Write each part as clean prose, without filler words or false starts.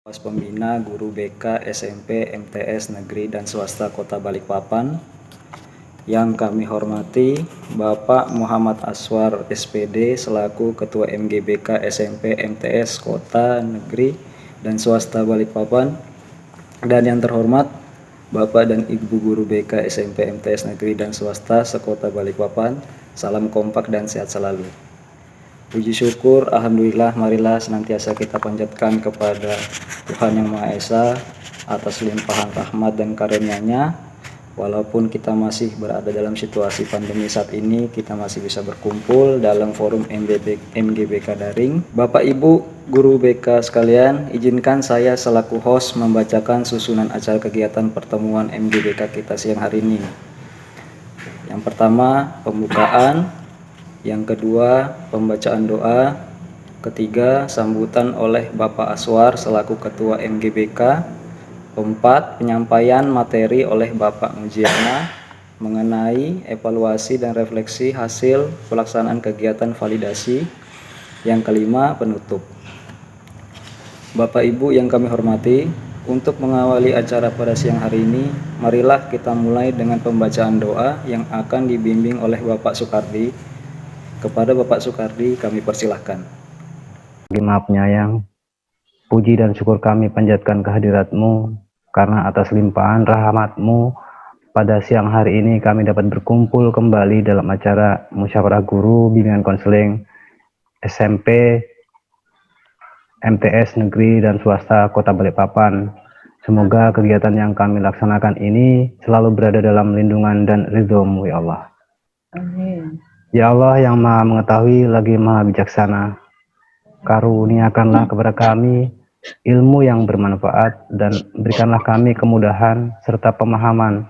Pengawas Pembina Guru BK SMP MTS Negeri dan Swasta Kota Balikpapan. Yang kami hormati Bapak Muhammad Aswar SPD selaku Ketua MGBK SMP MTS Kota Negeri dan Swasta Balikpapan. Dan yang terhormat Bapak dan Ibu Guru BK SMP MTS Negeri dan Swasta sekota Balikpapan. Salam kompak dan sehat selalu. Puji syukur, alhamdulillah, marilah senantiasa kita panjatkan kepada Tuhan Yang Maha Esa atas limpahan rahmat dan karunia-Nya. Walaupun kita masih berada dalam situasi pandemi saat ini, kita masih bisa berkumpul dalam forum MGBK daring. Bapak Ibu Guru BK sekalian, izinkan saya selaku host membacakan susunan acara kegiatan pertemuan MGBK kita siang hari ini. Yang pertama, pembukaan. Yang kedua, pembacaan doa. Ketiga, sambutan oleh Bapak Aswar selaku Ketua MGBK. Keempat, penyampaian materi oleh Bapak Mujiana mengenai evaluasi dan refleksi hasil pelaksanaan kegiatan validasi. Yang kelima, penutup. Bapak Ibu yang kami hormati, untuk mengawali acara pada siang hari ini, marilah kita mulai dengan pembacaan doa yang akan dibimbing oleh Bapak Sukardi. Kepada Bapak Sukardi kami persilahkan. Maha Penyayang, puji dan syukur kami panjatkan kehadirat-Mu, karena atas limpahan rahmat-Mu pada siang hari ini kami dapat berkumpul kembali dalam acara musyawarah guru bimbingan konseling SMP MTS Negeri dan Swasta Kota Balikpapan. Semoga kegiatan yang kami laksanakan ini selalu berada dalam lindungan dan ridho-Mu, ya Allah. Amin. Ya Allah yang Maha Mengetahui lagi Maha Bijaksana, karuniakanlah kepada kami ilmu yang bermanfaat dan berikanlah kami kemudahan serta pemahaman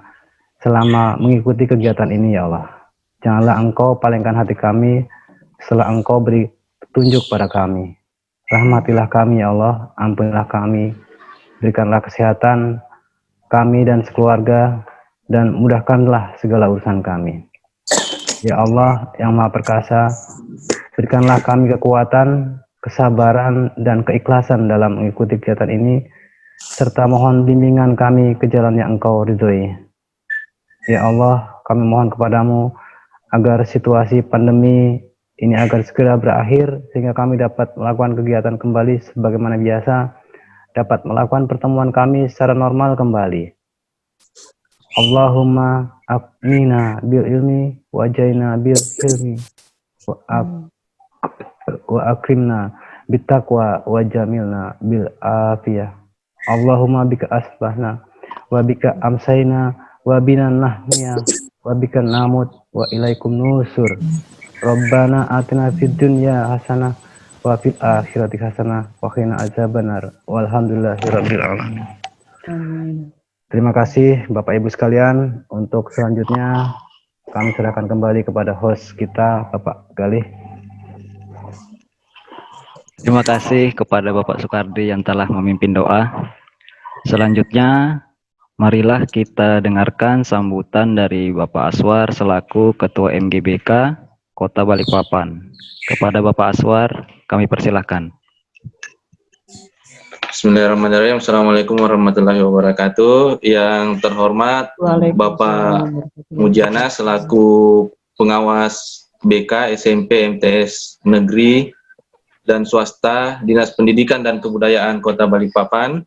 selama mengikuti kegiatan ini, ya Allah. Janganlah Engkau palingkan hati kami setelah Engkau beri petunjuk pada kami. Rahmatilah kami, ya Allah, ampunilah kami, berikanlah kesehatan kami dan sekeluarga, dan mudahkanlah segala urusan kami. Ya Allah yang Maha Perkasa, berikanlah kami kekuatan, kesabaran, dan keikhlasan dalam mengikuti kegiatan ini, serta mohon bimbingan kami ke jalan yang Engkau ridhoi. Ya Allah, kami mohon kepadamu agar situasi pandemi ini agar segera berakhir, sehingga kami dapat melakukan kegiatan kembali sebagaimana biasa, dapat melakukan pertemuan kami secara normal kembali. Allahumma aqnina bil ilmi wajayna bil hilmi wa akrimna bit taqwa wa jamilna bil afiyah. Allahumma bika asbahna wa bika amsayna wa bina nahmiya wa bika namut wa ilaikum nusur. Rabbana atina fid dunya hasanah wa fil akhirati hasanah wa qina azabannar. Walhamdulillahirabbil alamin. Amin. Terima kasih Bapak Ibu sekalian. Untuk selanjutnya kami serahkan kembali kepada host kita, Bapak Galih. Terima kasih kepada Bapak Sukardi yang telah memimpin doa. Selanjutnya, marilah kita dengarkan sambutan dari Bapak Aswar selaku Ketua MGBK Kota Balikpapan. Kepada Bapak Aswar, kami persilahkan. Bismillahirrahmanirrahim. Assalamualaikum warahmatullahi wabarakatuh. Yang terhormat Bapak Mujiana selaku pengawas BK SMP MTS Negeri dan Swasta Dinas Pendidikan dan Kebudayaan Kota Balikpapan.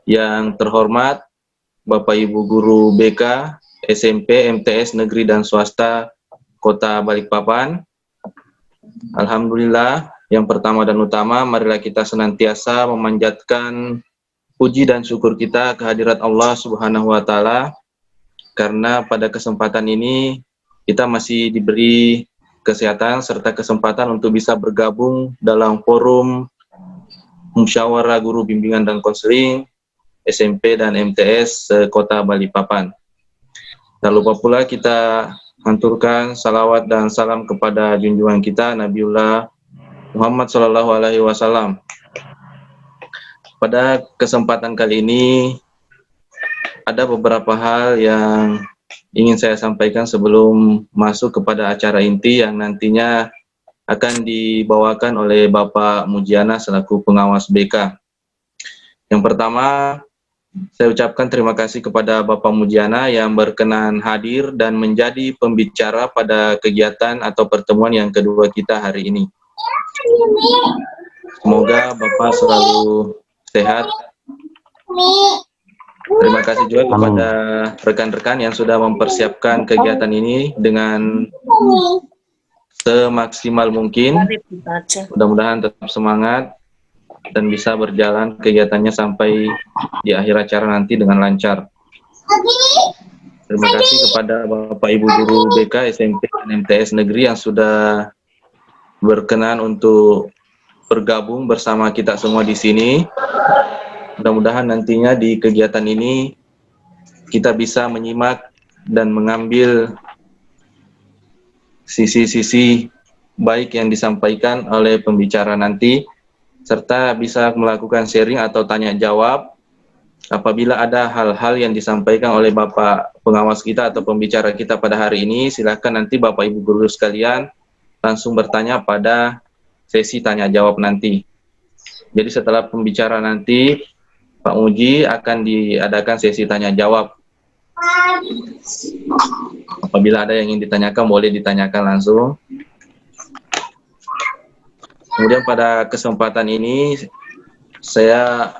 Yang terhormat Bapak Ibu Guru BK SMP MTS Negeri dan Swasta Kota Balikpapan. Alhamdulillah. Yang pertama dan utama, marilah kita senantiasa memanjatkan puji dan syukur kita kehadirat Allah Subhanahu wa Ta'ala, karena pada kesempatan ini kita masih diberi kesehatan serta kesempatan untuk bisa bergabung dalam forum musyawarah guru bimbingan dan konseling SMP dan MTS Kota Balikpapan. Tak lupa pula kita haturkan salawat dan salam kepada junjungan kita Nabiullah Muhammad Sallallahu Alaihi Wasallam. Pada kesempatan kali ini ada beberapa hal yang ingin saya sampaikan sebelum masuk kepada acara inti yang nantinya akan dibawakan oleh Bapak Mujiana selaku pengawas BK. Yang pertama, saya ucapkan terima kasih kepada Bapak Mujiana yang berkenan hadir dan menjadi pembicara pada kegiatan atau pertemuan yang kedua kita hari ini. Semoga Bapak selalu sehat. Terima kasih juga kepada rekan-rekan yang sudah mempersiapkan kegiatan ini dengan semaksimal mungkin. Mudah-mudahan tetap semangat dan bisa berjalan kegiatannya sampai di akhir acara nanti dengan lancar. Terima kasih kepada Bapak Ibu Guru BK, SMP, dan MTS Negeri yang sudah berkenan untuk bergabung bersama kita semua di sini. Mudah-mudahan nantinya di kegiatan ini kita bisa menyimak dan mengambil sisi-sisi baik yang disampaikan oleh pembicara nanti, serta bisa melakukan sharing atau tanya jawab. Apabila ada hal-hal yang disampaikan oleh Bapak pengawas kita atau pembicara kita pada hari ini, silakan nanti Bapak Ibu guru sekalian langsung bertanya pada sesi tanya jawab nanti. Jadi setelah pembicara nanti, Pak Muji akan diadakan sesi tanya jawab. Apabila ada yang ingin ditanyakan, boleh ditanyakan langsung. Kemudian pada kesempatan ini, saya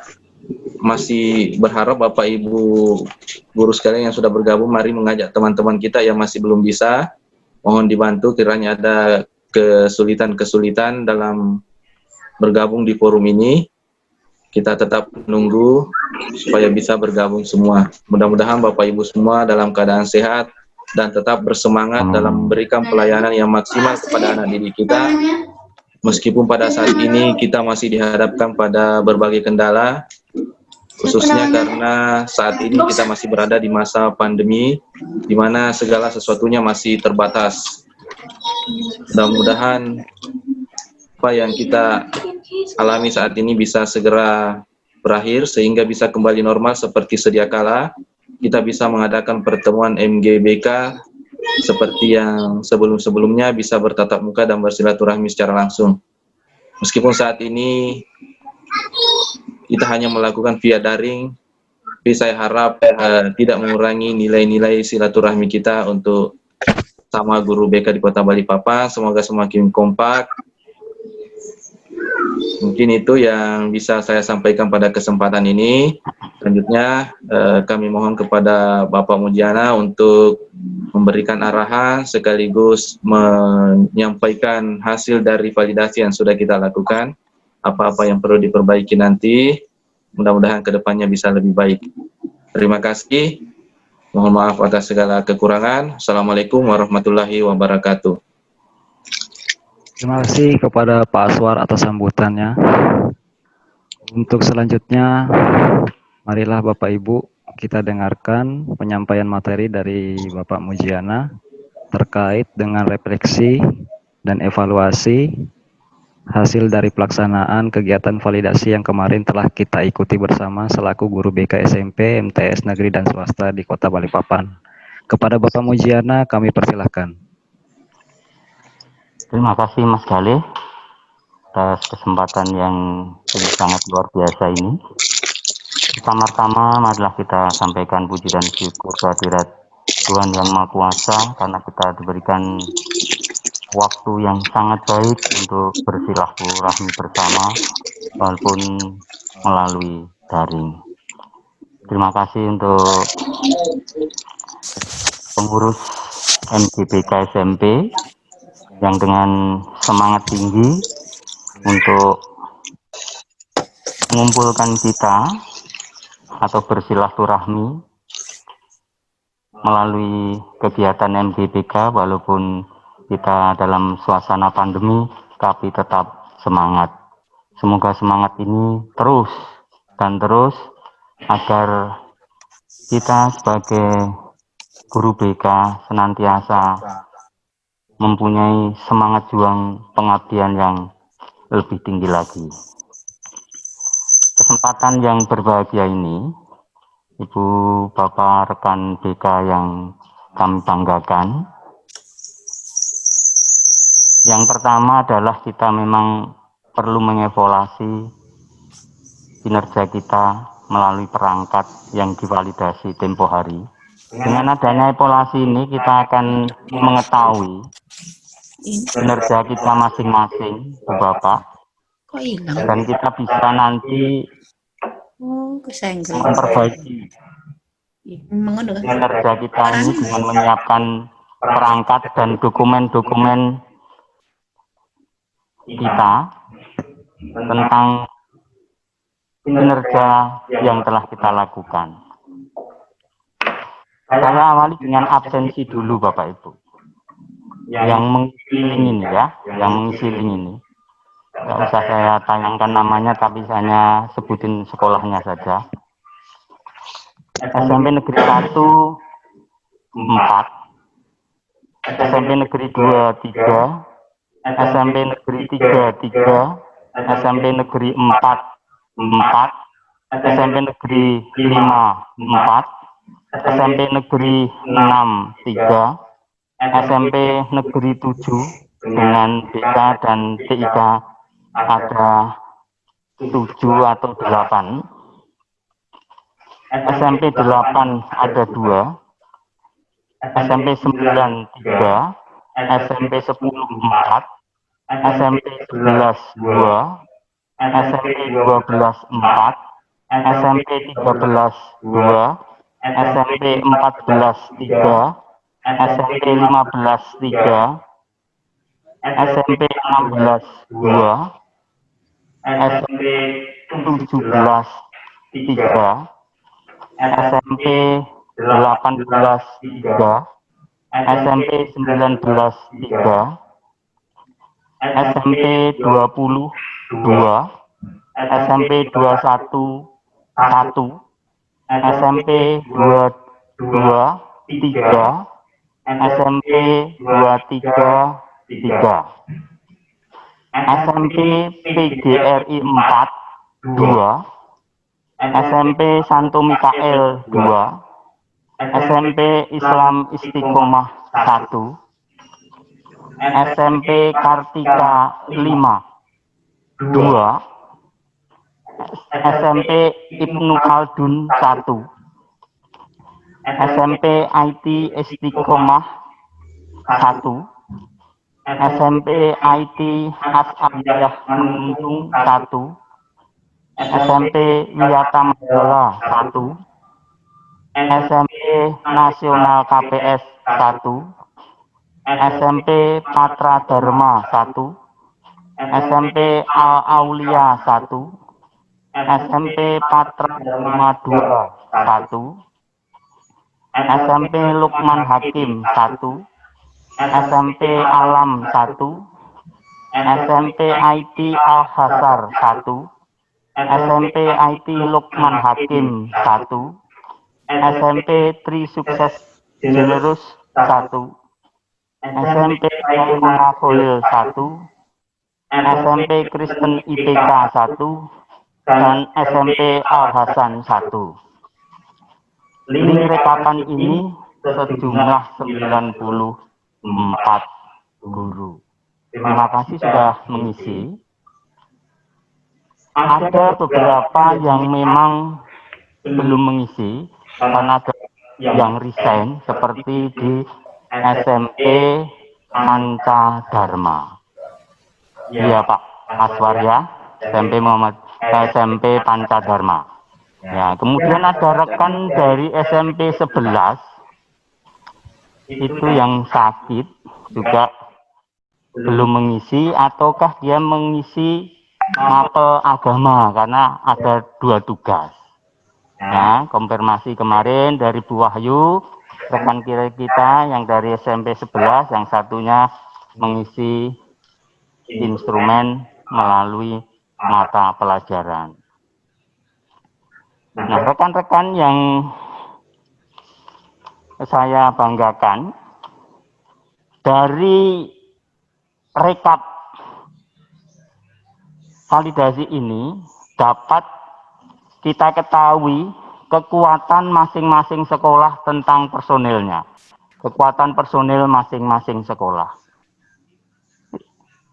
masih berharap Bapak Ibu guru sekalian yang sudah bergabung, mari mengajak teman-teman kita yang masih belum bisa, mohon dibantu kiranya ada kesulitan-kesulitan dalam bergabung di forum ini. Kita tetap menunggu supaya bisa bergabung semua. Mudah-mudahan Bapak Ibu semua dalam keadaan sehat dan tetap bersemangat dalam memberikan pelayanan yang maksimal kepada anak didik kita. Meskipun pada saat ini kita masih dihadapkan pada berbagai kendala, khususnya karena saat ini kita masih berada di masa pandemi, di mana segala sesuatunya masih terbatas. Mudah-mudahan apa yang kita alami saat ini bisa segera berakhir sehingga bisa kembali normal seperti sedia kala. Kita bisa mengadakan pertemuan MGBK seperti yang sebelum-sebelumnya, bisa bertatap muka dan bersilaturahmi secara langsung. Meskipun saat ini kita hanya melakukan via daring, tapi saya harap tidak mengurangi nilai-nilai silaturahmi kita untuk sama guru BK di Kota Balikpapan. Semoga semakin kompak. Mungkin itu yang bisa saya sampaikan pada kesempatan ini. Selanjutnya kami mohon kepada Bapak Mujiana untuk memberikan arahan sekaligus menyampaikan hasil dari validasi yang sudah kita lakukan. Apa-apa yang perlu diperbaiki nanti, mudah-mudahan kedepannya bisa lebih baik. Terima kasih. Mohon maaf atas segala kekurangan. Assalamualaikum warahmatullahi wabarakatuh. Terima kasih kepada Pak Aswar atas sambutannya. Untuk selanjutnya, marilah Bapak Ibu kita dengarkan penyampaian materi dari Bapak Mujiana terkait dengan refleksi dan evaluasi hasil dari pelaksanaan kegiatan validasi yang kemarin telah kita ikuti bersama selaku guru BK SMP, MTS Negeri dan Swasta di Kota Balikpapan. Kepada Bapak Mujiana kami persilahkan. Terima kasih Mas Galih atas kesempatan yang sangat luar biasa ini. Pertama-tama marilah kita sampaikan puji dan syukur kehadirat Tuhan Yang Maha Kuasa karena kita diberikan waktu yang sangat baik untuk bersilaturahmi bersama walaupun melalui daring. Terima kasih untuk pengurus MGBK SMP yang dengan semangat tinggi untuk mengumpulkan kita atau bersilaturahmi melalui kegiatan MGBK walaupun kita dalam suasana pandemi tapi tetap semangat. Semoga semangat ini terus dan terus agar kita sebagai guru BK senantiasa mempunyai semangat juang pengabdian yang lebih tinggi lagi. Kesempatan yang berbahagia ini, Ibu Bapak rekan BK yang kami banggakan. Yang pertama adalah kita memang perlu mengevaluasi kinerja kita melalui perangkat yang divalidasi tempo hari. Dengan adanya evaluasi ini kita akan mengetahui kinerja kita masing-masing, Bu Bapak, Kok hilang? dan kita bisa nanti Oh, kesenggol. memperbaiki Mengono kan? kinerja kita ini dengan menyiapkan perangkat dan dokumen-dokumen kita tentang kinerja yang telah kita lakukan. Saya awali dengan absensi dulu Bapak Ibu. Yang mengisi link ini ya, yang mengisi link ini. Nggak usah saya tayangkan namanya, tapi saya sebutin sekolahnya saja. SMP Negeri 1 4, SMP Negeri 2 3, SMP Negeri 3 3, SMP Negeri 4 4, SMP Negeri 5 4, SMP Negeri 6 3, SMP Negeri 7 dengan BK dan TIK ada 7 atau 8, SMP 8 ada 2, SMP 9 3, SMP 10 4, SMP 11 2, SMP 12 4, SMP 13 2, SMP 14 3, SMP 15 3, SMP 16 2, SMP 17 3, SMP 18 3, SMP 19 3, SMP 20 2, SMP 21 1, SMP 22 3, SMP 23 3, SMP PGRI 4 2, SMP Santo Mikael 2, SMP Islam Istiqomah 1, SMP Kartika 5 2, SMP Ibnu Khaldun 1, SMP IT Istiqomah 1, SMP IT As'adiyah Menuntung 1, SMP Wiyata Mandala 1, SMP Nasional KPS 1, SMP Patra Dharma 1, SMP Al Aulia 1, SMP Patra Dharma 2 1, SMP Lukman Hakim 1, SMP Alam 1, SMP IT Al Hasar 1, SMP IT Lukman Hakim 1, SMP Tri Sukses Jenerus 1, SMP Maimuna Kholil 1, SMP Kristen IPK 1, dan SMP Al Hasan 1. Link rekapan ini sejumlah 94 guru. Terima kasih sudah mengisi. Ada beberapa yang memang belum mengisi karena ada yang resign seperti di SMP Panca Dharma. Iya Pak Aswar ya, SMP Panca Dharma. Ya, kemudian ada rekan dari SMP 11 itu yang sakit juga belum mengisi, ataukah dia mengisi mapel agama karena ada 2 tugas. Nah, konfirmasi kemarin dari Bu Wahyu, rekan kita yang dari SMP 11, yang satunya mengisi instrumen melalui mata pelajaran. Nah, rekan-rekan yang saya banggakan, dari rekap validasi ini dapat kita ketahui kekuatan masing-masing sekolah tentang personilnya. Kekuatan personil masing-masing sekolah.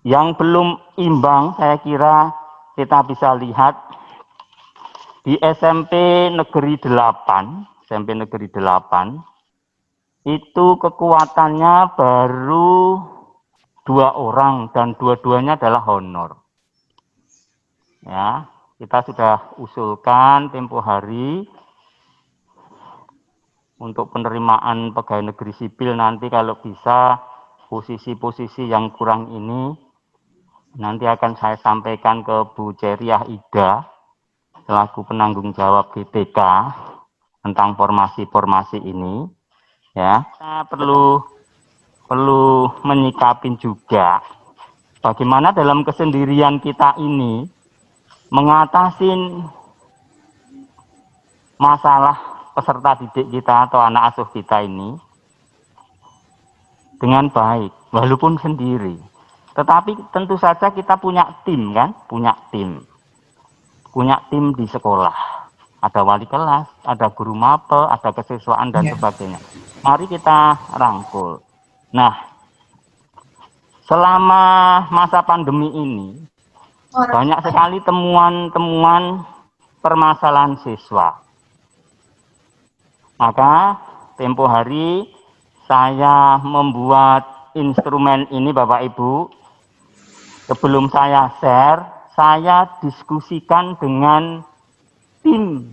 Yang belum imbang, saya kira kita bisa lihat Di SMP Negeri 8, SMP Negeri 8, itu kekuatannya baru 2 orang dan dua-duanya adalah honor. Ya, kita sudah usulkan tempo hari untuk penerimaan pegawai negeri sipil nanti kalau bisa posisi-posisi yang kurang ini nanti akan saya sampaikan ke Bu Ceriah Ida selaku penanggung jawab GTK tentang formasi-formasi ini. Ya, kita perlu menyikapin juga bagaimana dalam kesendirian kita ini mengatasi masalah peserta didik kita atau anak asuh kita ini dengan baik, walaupun sendiri. Tetapi tentu saja kita punya tim kan, punya tim di sekolah. Ada wali kelas, ada guru mapel, ada kesiswaan dan sebagainya. Mari kita rangkul. Nah, selama masa pandemi ini, banyak sekali temuan-temuan permasalahan siswa. Maka tempo hari saya membuat instrumen ini Bapak Ibu. Sebelum saya share, saya diskusikan dengan tim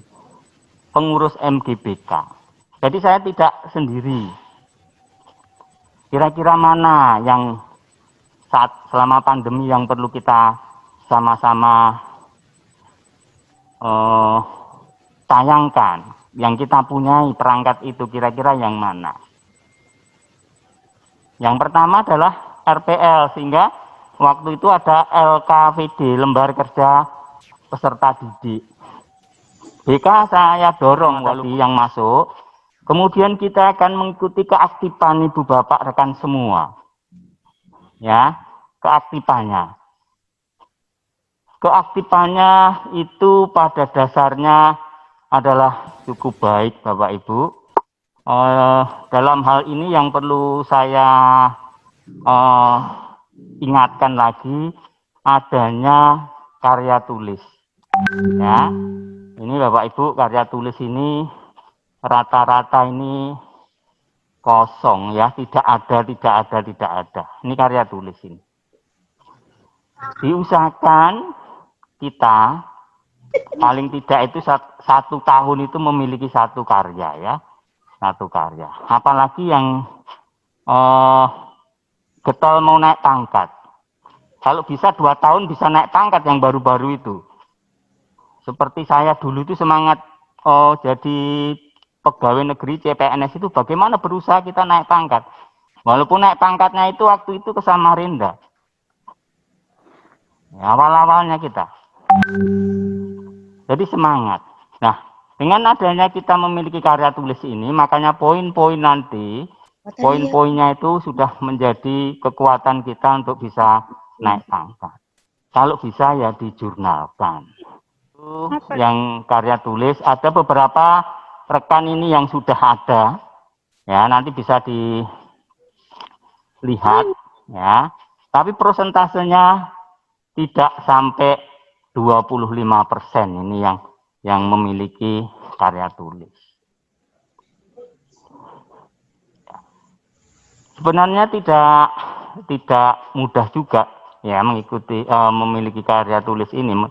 pengurus MGBK. Jadi saya tidak sendiri. Kira-kira mana yang selama pandemi yang perlu kita sama-sama tayangkan, yang kita punyai perangkat itu kira-kira yang mana? Yang pertama adalah RPL, sehingga waktu itu ada LKVD, lembar kerja peserta didik. BK saya dorong wali yang masuk, kemudian kita akan mengikuti keaktifan ibu bapak rekan semua. Ya, keaktifannya. Keaktifannya itu pada dasarnya adalah cukup baik Bapak Ibu. Dalam hal ini yang perlu saya ingatkan lagi adanya karya tulis. Ya, ini Bapak Ibu karya tulis ini rata-rata ini kosong ya, tidak ada. Ini karya tulis ini. Diusahakan kita paling tidak itu 1 tahun itu memiliki 1 karya ya, 1 karya. Apalagi yang getol mau naik pangkat. Kalau bisa 2 tahun bisa naik pangkat yang baru-baru itu. Seperti saya dulu itu semangat jadi pegawai negeri CPNS itu bagaimana berusaha kita naik pangkat. Walaupun naik pangkatnya itu waktu itu ke Samarinda. Ya, awal-awalnya kita. Jadi semangat. Nah, dengan adanya kita memiliki karya tulis ini, makanya poin-poin nanti, poin-poinnya itu sudah menjadi kekuatan kita untuk bisa naik pangkat. Kalau bisa ya dijurnalkan. Itu yang karya tulis, ada beberapa rekan ini yang sudah ada, ya nanti bisa dilihat, ya. Tapi prosentasenya tidak sampai 25% ini yang memiliki karya tulis. Sebenarnya tidak mudah juga ya mengikuti memiliki karya tulis ini.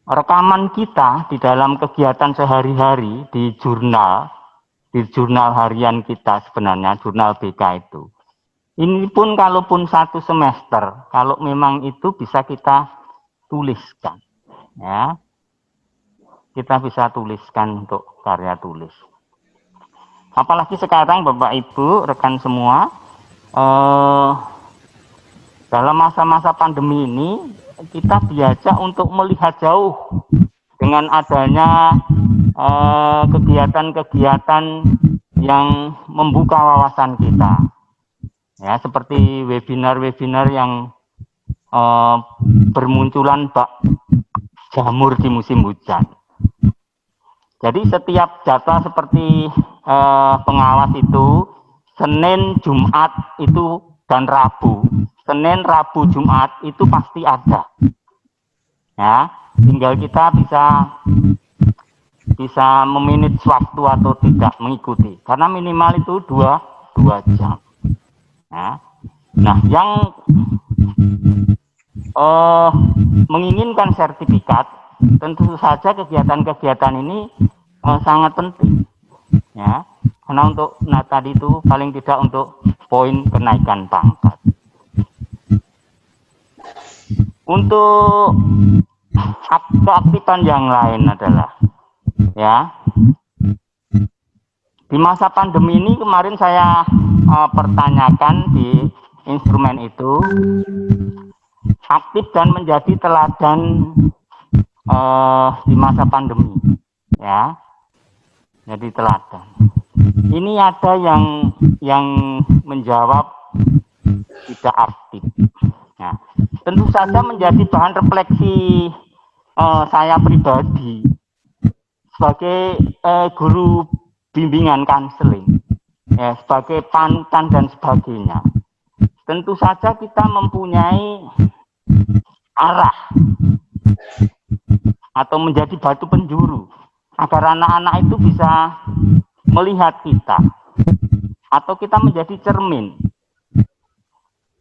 Rekaman kita di dalam kegiatan sehari-hari di jurnal harian kita sebenarnya, jurnal BK itu. Ini pun kalaupun 1 semester, kalau memang itu bisa kita tuliskan. Ya. Kita bisa tuliskan untuk karya tulis. Apalagi sekarang Bapak Ibu, rekan semua, dalam masa-masa pandemi ini, kita diajak untuk melihat jauh dengan adanya kegiatan-kegiatan yang membuka wawasan kita. Ya, seperti webinar-webinar yang bermunculan bak jamur di musim hujan. Jadi setiap jadwal seperti pengawas itu Senin, Jumat itu dan Rabu. Senin, Rabu, Jumat itu pasti ada. Ya, tinggal kita bisa bisa memanage waktu atau tidak mengikuti, karena minimal itu 2 jam. Nah, yang menginginkan sertifikat, tentu saja kegiatan-kegiatan ini sangat penting, ya, karena untuk tadi itu paling tidak untuk poin kenaikan pangkat. Untuk keaktifan yang lain adalah, ya, di masa pandemi ini kemarin saya pertanyakan di instrumen itu, aktif dan menjadi teladan di masa pandemi, ya, jadi teladan. Ini ada yang menjawab tidak aktif. Nah, tentu saja menjadi bahan refleksi saya pribadi sebagai guru bimbingan konseling, ya, sebagai panutan dan sebagainya. Tentu saja kita mempunyai arah atau menjadi batu penjuru agar anak-anak itu bisa melihat kita, atau kita menjadi cermin.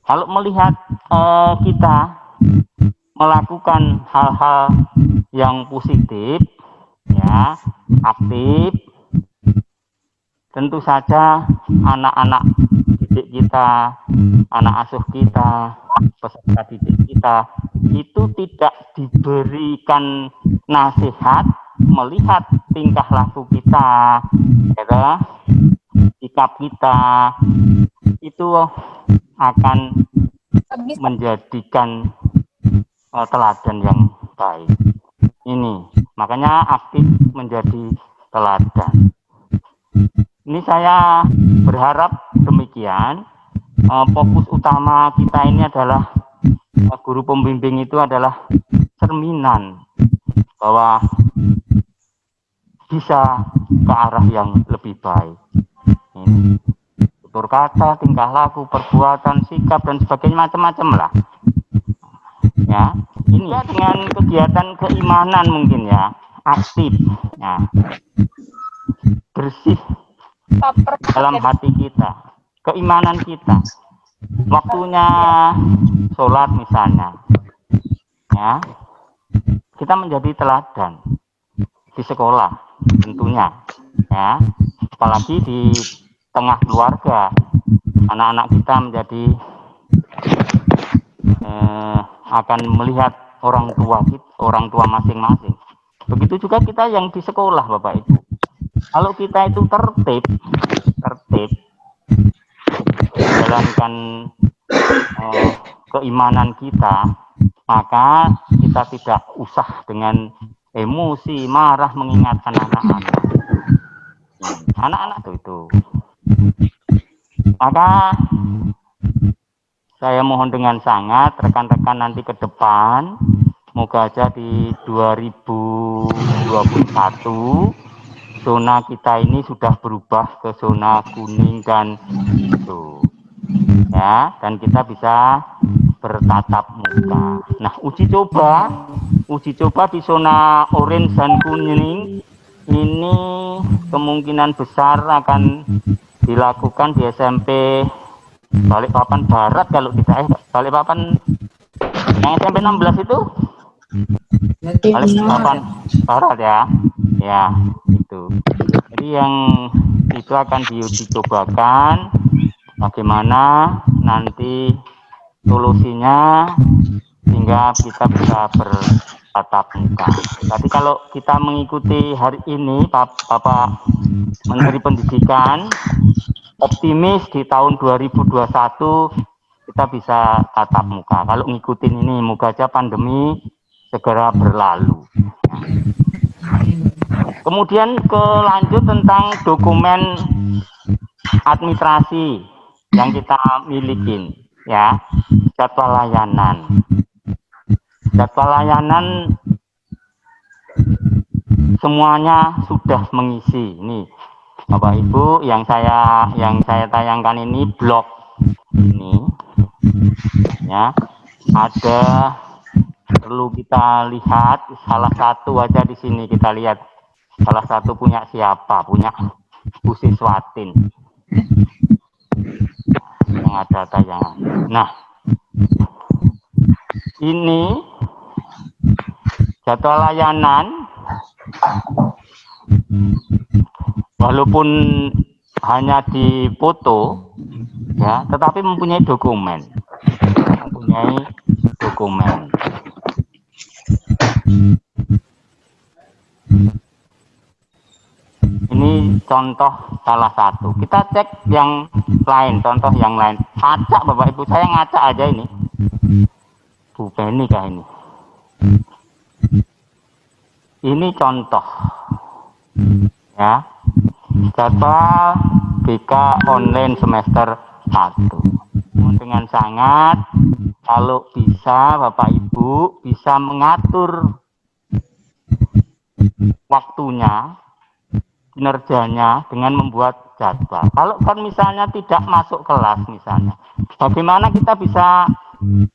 Kalau melihat kita melakukan hal-hal yang positif, ya, aktif, tentu saja anak-anak didik kita, anak asuh kita, peserta didik kita itu tidak diberikan nasihat, melihat tingkah laku kita, ya, sikap kita, itu akan menjadikan teladan yang baik. Ini makanya aktif menjadi teladan. Ini saya berharap demikian. Fokus utama kita ini adalah guru pembimbing itu adalah cerminan bahwa bisa ke arah yang lebih baik. Ini tutur kata, tingkah laku, perbuatan, sikap dan sebagainya, macam-macam lah. Ya, ini ya dengan kegiatan keimanan mungkin, ya, aktif, ya, bersih dalam hati kita, keimanan kita. Waktunya sholat misalnya, ya, kita menjadi teladan di sekolah tentunya, ya, apalagi di tengah keluarga, anak-anak kita menjadi akan melihat orang tua masing-masing. Begitu juga kita yang di sekolah, Bapak Ibu. Kalau kita itu tertib menjalankan keimanan kita, maka kita tidak usah dengan emosi, marah mengingatkan anak-anak. Anak-anak itu. Maka saya mohon dengan sangat rekan-rekan nanti ke depan, semoga aja di 2021 zona kita ini sudah berubah ke zona kuning dan hijau, ya, dan kita bisa bertatap muka. Nah, uji coba di zona orange dan kuning ini kemungkinan besar akan dilakukan di SMP Balikpapan Barat, kalau tidak Balikpapan yang SMP 16 itu Balikpapan Barat, ya, itu. Jadi yang itu akan diuji cobakan bagaimana nanti solusinya sehingga kita bisa bertatap muka. Tapi kalau kita mengikuti hari ini, Bapak Menteri Pendidikan optimis di tahun 2021 kita bisa tatap muka. Kalau ngikutin ini, moga aja pandemi segera berlalu. Kemudian lanjut tentang dokumen administrasi yang kita milikin, ya, jadwal layanan. Jadwal layanan semuanya sudah mengisi. Ini Bapak Ibu, yang saya tayangkan ini blog ini, ya, ada perlu kita lihat salah satu aja di sini, kita lihat Salah satu punya siapa? Punya Bu Siswatin. Yang ada tayangan. Nah, ini jadwal layanan walaupun hanya di foto ya, tetapi mempunyai dokumen. Ini contoh salah satu. Kita cek yang lain, contoh yang lain. Acak Bapak Ibu, saya ngacak aja ini. Bu Penny kah ini? Ini contoh. Ya. Jadwal BK online semester 1. Dengan sangat, kalau bisa Bapak Ibu bisa mengatur waktunya, kinerjanya dengan membuat jadwal. Kalau kan misalnya tidak masuk kelas misalnya, bagaimana kita bisa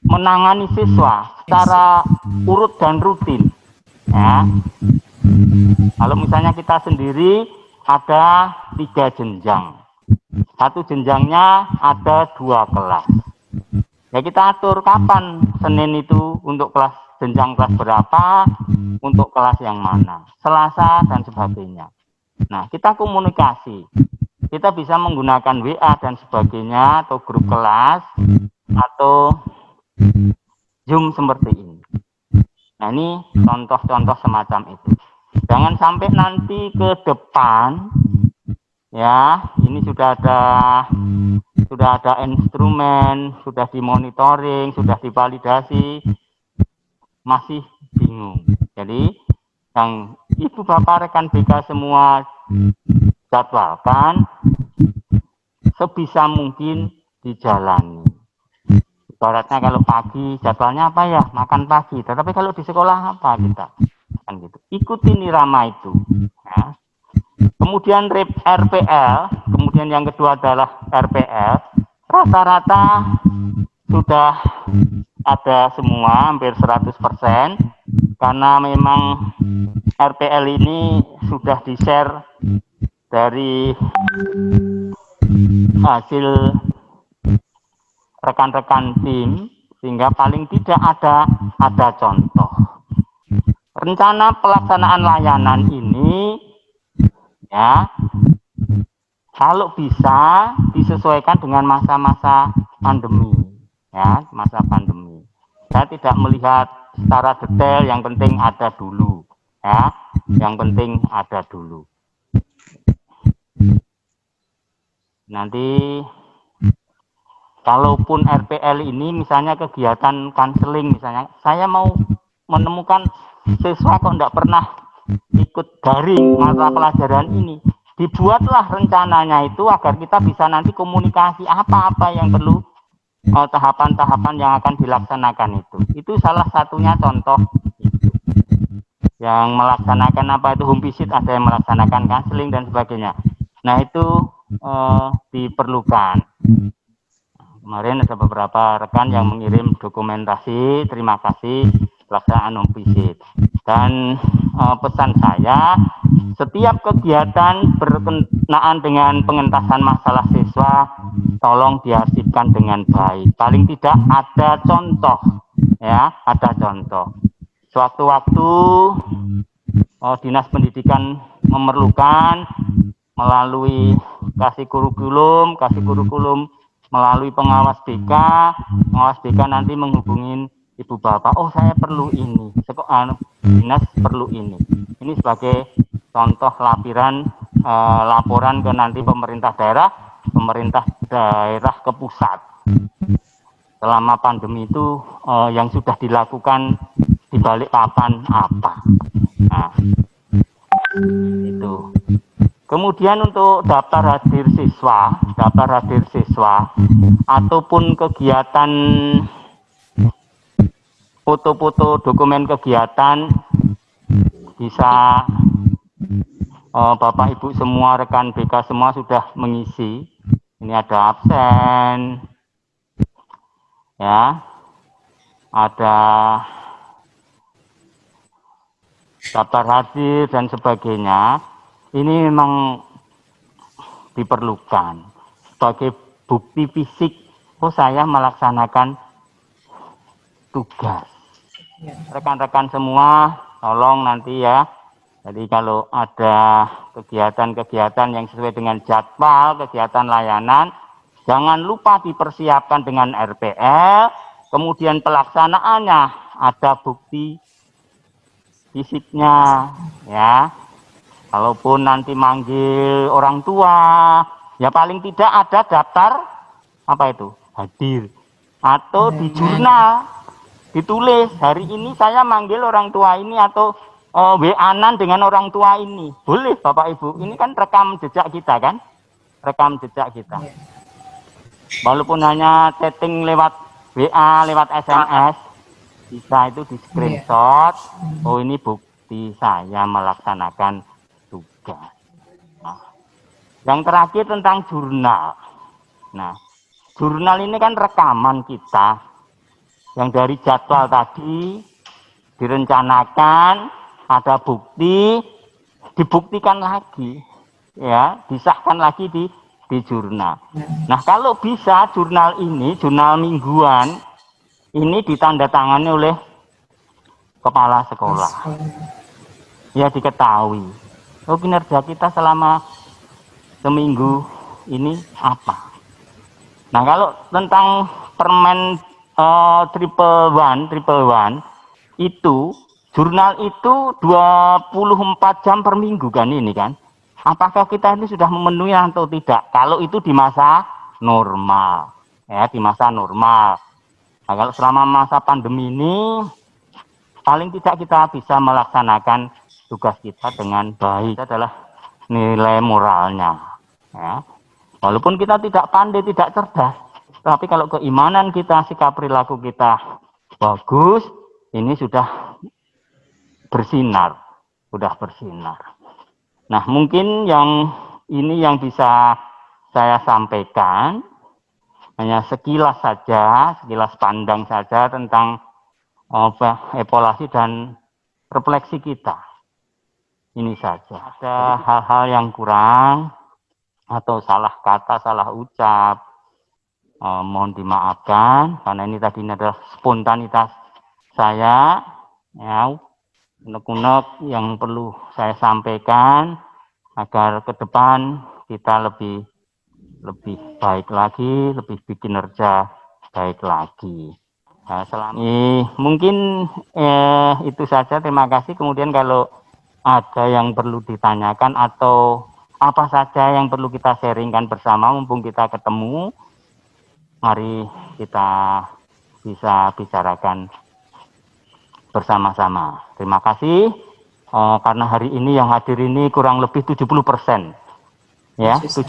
menangani siswa secara urut dan rutin? Ya. Kalau misalnya kita sendiri ada 3 jenjang, satu jenjangnya ada 2 kelas. Ya kita atur kapan Senin itu untuk kelas jenjang kelas berapa, untuk kelas yang mana, Selasa dan sebagainya. Nah, kita komunikasi. Kita bisa menggunakan WA dan sebagainya, atau grup kelas, atau Zoom seperti ini. Nah, ini contoh-contoh semacam itu. Jangan sampai nanti ke depan, ya, ini sudah ada instrumen, sudah dimonitoring, sudah divalidasi, masih bingung. Jadi, yang Ibu Bapak rekan BK semua jadwalkan sebisa mungkin dijalani. Ibaratnya kalau pagi jadwalnya apa ya, makan pagi. Tetapi kalau di sekolah apa kita? Kan gitu. Ikuti irama itu. Ya. Kemudian RPL, kemudian yang kedua adalah RPL. Rata-rata sudah ada semua, hampir 100%. Karena memang RPL ini sudah di-share dari hasil rekan-rekan tim, sehingga paling tidak ada contoh. Rencana pelaksanaan layanan ini ya, kalau bisa disesuaikan dengan masa-masa pandemi, ya, masa pandemi. Saya tidak melihat secara detail, yang penting ada dulu, ya, yang penting ada dulu. Nanti kalaupun RPL ini misalnya kegiatan konseling, misalnya saya mau menemukan siswa kok tidak pernah ikut daring mata pelajaran ini, dibuatlah rencananya itu agar kita bisa nanti komunikasi apa-apa yang perlu, tahapan-tahapan yang akan dilaksanakan itu salah satunya contoh itu. Yang melaksanakan apa itu home visit, ada yang melaksanakan konseling dan sebagainya. Nah itu diperlukan. Kemarin ada beberapa rekan yang mengirim dokumentasi, terima kasih pelaksanaan home visit. Dan pesan saya, setiap kegiatan berkenaan dengan pengentasan masalah siswa, tolong diarsipkan dengan baik. Paling tidak ada contoh, ya, ada contoh. Sewaktu-waktu Dinas Pendidikan memerlukan melalui kasih kurikulum melalui pengawas BK nanti menghubungin Ibu Bapak, oh saya perlu ini, dinas perlu ini. Ini sebagai contoh laporan ke nanti pemerintah daerah ke pusat. Selama pandemi itu yang sudah dilakukan di Balikpapan apa. Nah, itu. Kemudian untuk daftar hadir siswa ataupun kegiatan foto-foto dokumen kegiatan bisa Bapak Ibu semua, rekan BK semua sudah mengisi. Ini ada absen, ya, ada daftar hadir dan sebagainya, ini memang diperlukan sebagai bukti fisik, oh saya melaksanakan tugas. Ya. Rekan-rekan semua, tolong nanti ya. Jadi kalau ada kegiatan-kegiatan yang sesuai dengan jadwal, kegiatan layanan, jangan lupa dipersiapkan dengan RPL, kemudian pelaksanaannya ada bukti fisiknya, ya. Kalaupun nanti manggil orang tua, ya paling tidak ada daftar apa itu, hadir, atau di jurnal ditulis hari ini saya manggil orang tua ini atau WA-an dengan orang tua ini. Boleh Bapak Ibu, ini kan rekam jejak kita kan, rekam jejak kita. Walaupun hanya chatting lewat WA, lewat SMS, bisa itu di screenshot. Oh ini bukti saya melaksanakan tugas. Nah, yang terakhir tentang jurnal. Nah, jurnal ini kan rekaman kita yang dari jadwal tadi direncanakan, ada bukti, dibuktikan lagi, ya, disahkan lagi di jurnal. Nah, kalau bisa jurnal ini, jurnal mingguan, ini ditandatangani oleh kepala sekolah. Ya diketahui, oh kinerja kita selama seminggu ini apa. Nah, kalau tentang permen triple one itu jurnal itu 24 jam per minggu kan ini kan. Apakah kita ini sudah memenuhi atau tidak? Kalau itu di masa normal, ya di masa normal. Nah, kalau selama masa pandemi ini paling tidak kita bisa melaksanakan tugas kita dengan baik. Itu adalah nilai moralnya, ya. Walaupun kita tidak pandai, tidak cerdas, tapi kalau keimanan kita, sikap perilaku kita bagus, ini sudah bersinar, sudah bersinar. Nah, mungkin yang ini yang bisa saya sampaikan, hanya sekilas saja, sekilas pandang saja tentang evaluasi dan refleksi kita. Ini saja. Ada hal-hal yang kurang atau salah kata, salah ucap, mohon dimaafkan karena ini tadi adalah spontanitas saya, ya, unek-unek yang perlu saya sampaikan agar ke depan kita lebih baik lagi, lebih berkinerja baik lagi. Nah, selama ini mungkin itu saja. Terima kasih. Kemudian kalau ada yang perlu ditanyakan atau apa saja yang perlu kita sharingkan bersama mumpung kita ketemu, mari kita bisa bicarakan bersama-sama. Terima kasih karena hari ini yang hadir ini kurang lebih 70%, ya 70%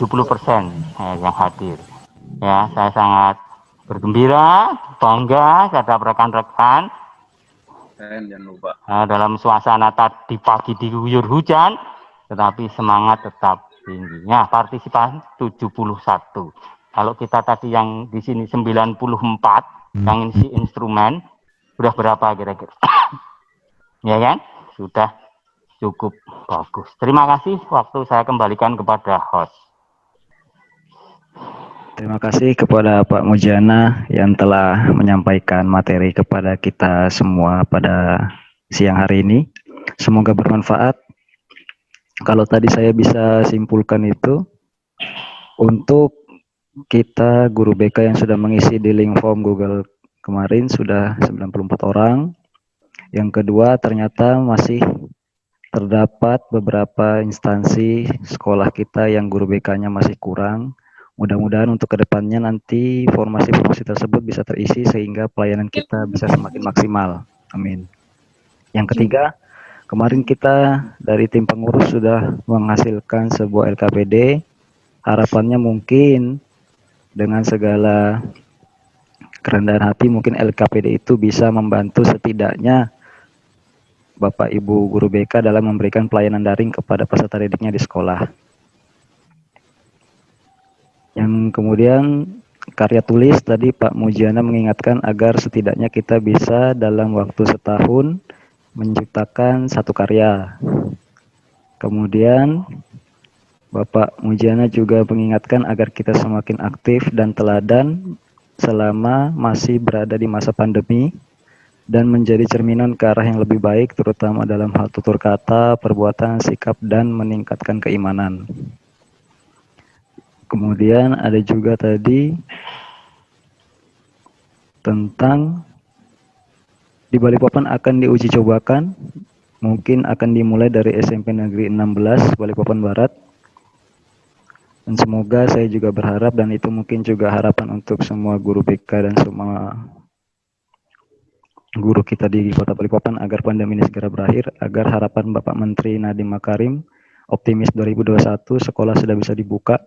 yang hadir. Ya, saya sangat bergembira, bangga terhadap rekan-rekan. Jangan lupa. Dalam suasana tadi pagi diguyur hujan, tetapi semangat tetap tinggi. Ya, partisipasi 71. Kalau kita tadi yang di sini 94, yang isi instrumen, sudah berapa kira-kira? Ya kan? Sudah cukup bagus. Terima kasih, waktu saya kembalikan kepada host. Terima kasih kepada Pak Mujana yang telah menyampaikan materi kepada kita semua pada siang hari ini. Semoga bermanfaat. Kalau tadi saya bisa simpulkan itu, untuk kita guru BK yang sudah mengisi di link form Google kemarin sudah 94 orang. Yang kedua, ternyata masih terdapat beberapa instansi sekolah kita yang guru BK-nya masih kurang. Mudah-mudahan untuk kedepannya nanti formasi-formasi tersebut bisa terisi sehingga pelayanan kita bisa semakin maksimal. Amin. Yang ketiga, kemarin kita dari tim pengurus sudah menghasilkan sebuah LKPD. Harapannya mungkin dengan segala kerendahan hati mungkin LKPD itu bisa membantu setidaknya Bapak Ibu guru BK dalam memberikan pelayanan daring kepada peserta didiknya di sekolah. Yang kemudian karya tulis tadi Pak Mujana mengingatkan agar setidaknya kita bisa dalam waktu setahun menciptakan satu karya. Kemudian Bapak Mujiana juga mengingatkan agar kita semakin aktif dan teladan selama masih berada di masa pandemi dan menjadi cerminan ke arah yang lebih baik, terutama dalam hal tutur kata, perbuatan, sikap, dan meningkatkan keimanan. Kemudian ada juga tadi tentang di Balikpapan akan diuji cobakan, mungkin akan dimulai dari SMP Negeri 16 Balikpapan Barat. Dan semoga saya juga berharap, dan itu mungkin juga harapan untuk semua guru BK dan semua guru kita di Kota Balikpapan agar pandemi ini segera berakhir, agar harapan Bapak Menteri Nadiem Makarim optimis 2021 sekolah sudah bisa dibuka,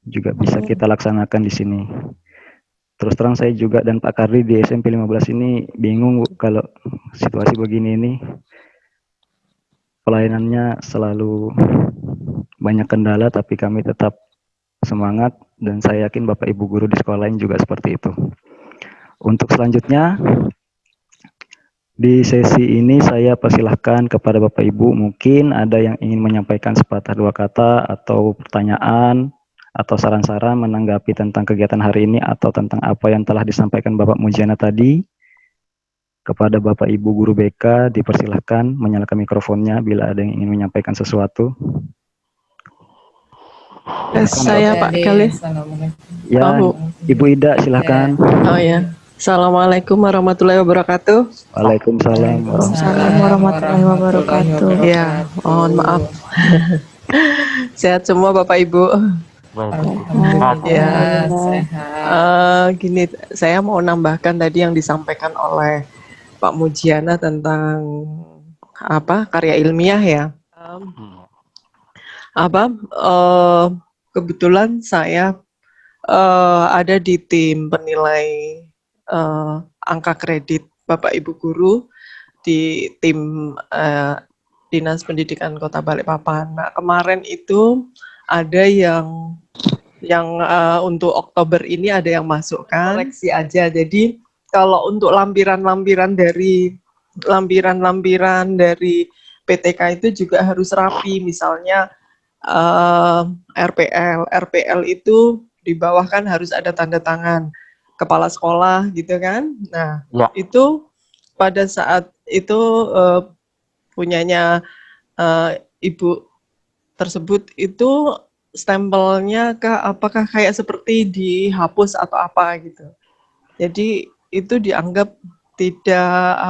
juga bisa kita laksanakan di sini. Terus terang saya juga dan Pak Kardi di SMP 15 ini bingung Bu, kalau situasi begini ini pelayanannya selalu banyak kendala, tapi kami tetap semangat dan saya yakin Bapak Ibu guru di sekolah lain juga seperti itu. Untuk selanjutnya di sesi ini saya persilahkan kepada Bapak Ibu, mungkin ada yang ingin menyampaikan sepatah dua kata atau pertanyaan atau saran-saran menanggapi tentang kegiatan hari ini atau tentang apa yang telah disampaikan Bapak Mujiana tadi. Kepada Bapak Ibu guru BK dipersilahkan menyalakan mikrofonnya bila ada yang ingin menyampaikan sesuatu. Saya Pak Kali. Ya, Ibu Ida silahkan. Oh ya. Assalamualaikum warahmatullahi wabarakatuh. Waalaikumsalam. Assalamualaikum warahmatullahi wabarakatuh. Ya, mohon maaf. Sehat semua Bapak Ibu. Ya, gini, saya mau nambahkan tadi yang disampaikan oleh Pak Mujiana tentang apa karya ilmiah ya. Kebetulan saya ada di tim penilai angka kredit Bapak Ibu guru di tim Dinas Pendidikan Kota Balikpapan. Nah, kemarin itu ada yang untuk Oktober ini ada yang masukkan koreksi aja. Jadi kalau untuk lampiran-lampiran dari PTK itu juga harus rapi. Misalnya RPL itu di bawah kan harus ada tanda tangan kepala sekolah gitu kan. Nah, ya. Itu pada saat itu punyanya ibu tersebut itu stempelnya apakah kayak seperti dihapus atau apa gitu. Jadi itu dianggap tidak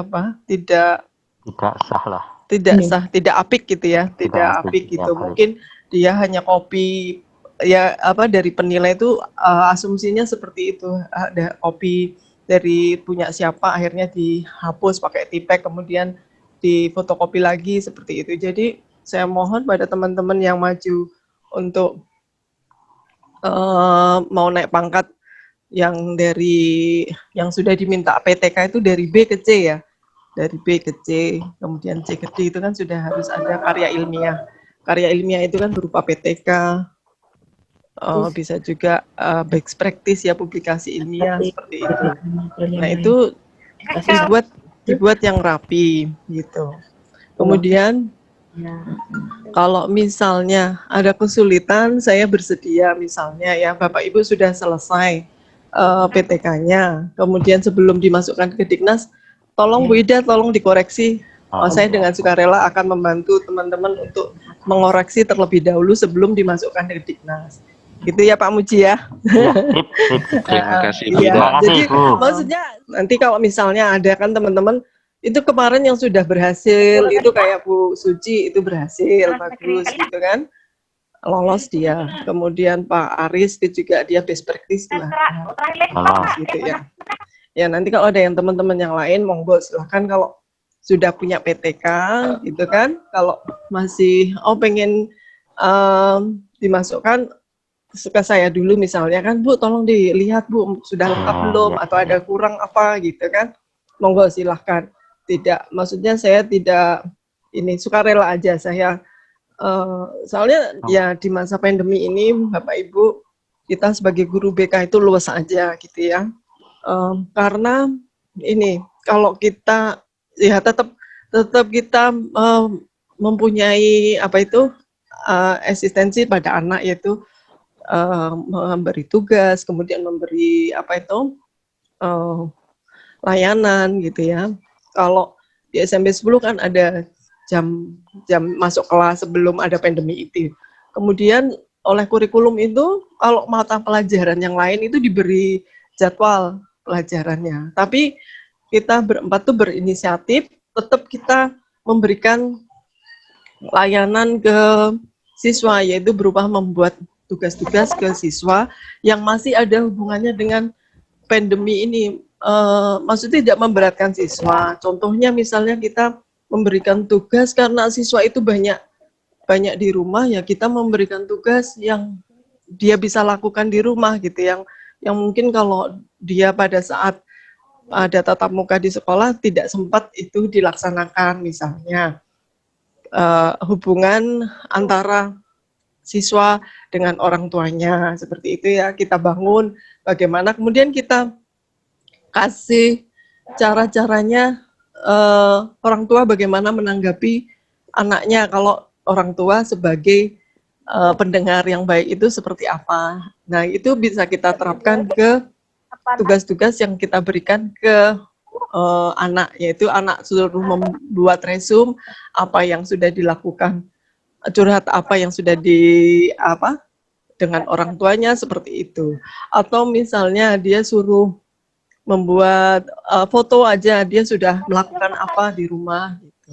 sah lah. Tidak sah, tidak apik gitu ya, tidak apik gitu. Mungkin dia hanya copy ya dari penilai itu asumsinya seperti itu, ada copy dari punya siapa akhirnya dihapus pakai tipek kemudian difotokopi lagi seperti itu. Jadi saya mohon pada teman-teman yang maju untuk mau naik pangkat yang sudah diminta PTK itu dari B ke C ya, dari B ke C, kemudian C ke D itu kan sudah harus ada karya ilmiah. Karya ilmiah itu kan berupa PTK, bisa juga best practice ya, publikasi ilmiah seperti itu. Nah itu dibuat yang rapi gitu. Kemudian kalau misalnya ada kesulitan, saya bersedia misalnya ya Bapak Ibu sudah selesai PTK-nya, kemudian sebelum dimasukkan ke Diknas, tolong Bu Ida, tolong dikoreksi. Saya dengan sukarela akan membantu teman-teman untuk mengoreksi terlebih dahulu sebelum dimasukkan ke Diknas. Gitu ya Pak Muji ya. Terima kasih. Ya, jadi maksudnya nanti kalau misalnya ada kan teman-teman itu kemarin yang sudah berhasil itu kayak Bu Suci itu berhasil bagus gitu kan, lolos dia. Kemudian Pak Aris itu juga dia best practice lah gitu ya. Ya nanti kalau ada yang teman-teman yang lain monggo silahkan kalau sudah punya PTK gitu kan, kalau masih pengen dimasukkan suka saya dulu misalnya kan Bu tolong dilihat Bu sudah lengkap belum atau ada kurang apa gitu kan, monggo silahkan. Tidak, maksudnya saya tidak ini sukarela aja saya soalnya ya di masa pandemi ini Bapak Ibu kita sebagai guru BK itu luas aja gitu ya, karena ini kalau kita ya tetap tetap kita mempunyai apa itu eksistensi pada anak, yaitu memberi tugas, kemudian memberi apa itu layanan gitu ya. Kalau di SMP 10 kan ada jam masuk kelas sebelum ada pandemi itu. Kemudian oleh kurikulum itu kalau mata pelajaran yang lain itu diberi jadwal pelajarannya. Tapi kita berempat tuh berinisiatif, tetap kita memberikan layanan ke siswa, yaitu berupa membuat tugas-tugas ke siswa yang masih ada hubungannya dengan pandemi ini. Maksudnya tidak memberatkan siswa. Contohnya misalnya kita memberikan tugas karena siswa itu banyak di rumah, ya kita memberikan tugas yang dia bisa lakukan di rumah gitu, yang mungkin kalau dia pada saat ada tatap muka di sekolah tidak sempat itu dilaksanakan. Misalnya hubungan antara siswa dengan orang tuanya, seperti itu ya kita bangun, bagaimana kemudian kita kasih cara-caranya orang tua bagaimana menanggapi anaknya kalau orang tua sebagai pendengar yang baik itu seperti apa. Nah, itu bisa kita terapkan ke tugas-tugas yang kita berikan ke anak, yaitu anak suruh membuat resume apa yang sudah dilakukan, curhat apa yang sudah dengan orang tuanya, seperti itu. Atau misalnya dia suruh membuat foto aja, dia sudah melakukan apa di rumah gitu.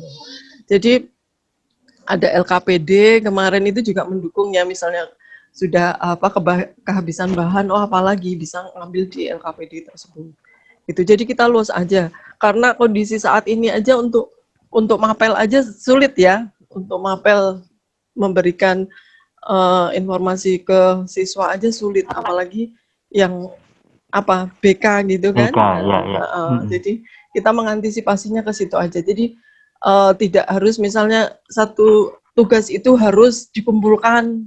Jadi ada LKPD kemarin itu juga mendukungnya, misalnya sudah kehabisan bahan, apalagi bisa ngambil di LKPD tersebut. Itu jadi kita luas aja, karena kondisi saat ini aja untuk mapel aja sulit ya, untuk mapel memberikan informasi ke siswa aja sulit, apalagi yang BK gitu kan. BK, ya. Jadi kita mengantisipasinya ke situ aja. Jadi tidak harus misalnya satu tugas itu harus dikumpulkan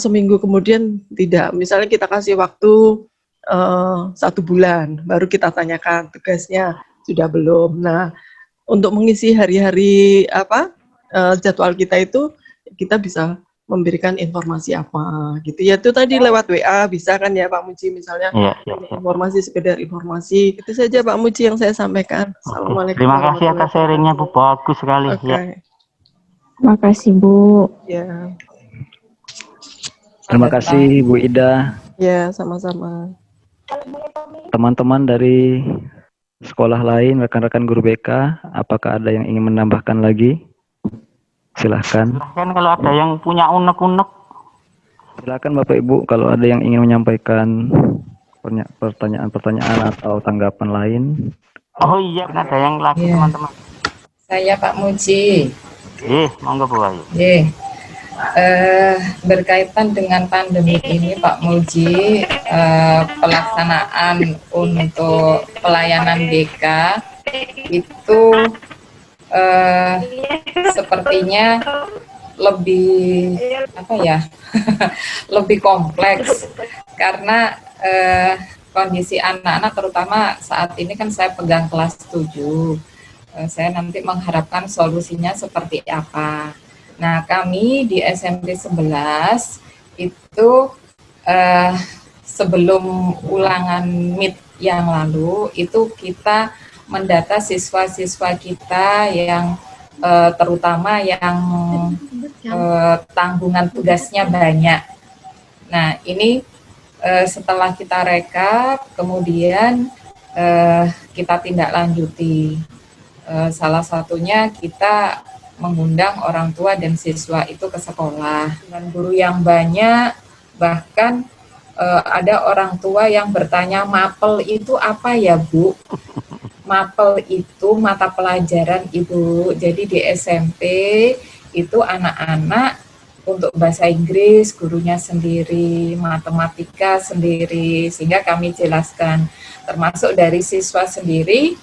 seminggu kemudian, tidak. Misalnya kita kasih waktu 1 bulan, baru kita tanyakan tugasnya sudah belum. Nah, untuk mengisi hari-hari jadwal kita itu, kita bisa memberikan informasi apa gitu ya, itu tadi lewat WA bisa kan ya Pak Muji, misalnya informasi, sekedar informasi. Itu saja Pak Muji yang saya sampaikan. Assalamualaikum. Terima kasih atas sharingnya Bu, bagus sekali. Ya. Terima kasih Bu. Ya. Terima kasih Bu Ida. Ya, sama-sama. Teman-teman dari sekolah lain, rekan-rekan guru BK, apakah ada yang ingin menambahkan lagi? Silahkan. Silahkan kalau ada yang punya unek-unek. Silakan Bapak Ibu kalau ada yang ingin menyampaikan pertanyaan-pertanyaan atau tanggapan lain. Oh iya, ada yang lagi teman-teman. Saya Pak Muji. Monggo Bu Ayu. Berkaitan dengan pandemi ini Pak Muji, pelaksanaan untuk pelayanan BK itu sepertinya lebih lebih kompleks, karena kondisi anak-anak, terutama saat ini kan saya pegang kelas 7, saya nanti mengharapkan solusinya seperti apa. Nah, kami di SMP 11 itu sebelum ulangan MIT yang lalu itu kita mendata siswa-siswa kita yang terutama yang tanggungan tugasnya banyak. Nah, ini setelah kita rekap, kemudian kita tindak lanjuti. Salah satunya kita mengundang orang tua dan siswa itu ke sekolah. Dengan guru yang banyak, bahkan ada orang tua yang bertanya, mapel itu apa ya Bu? Mapel itu mata pelajaran Ibu. Jadi di SMP itu anak-anak untuk bahasa Inggris gurunya sendiri, matematika sendiri, sehingga kami jelaskan. Termasuk dari siswa sendiri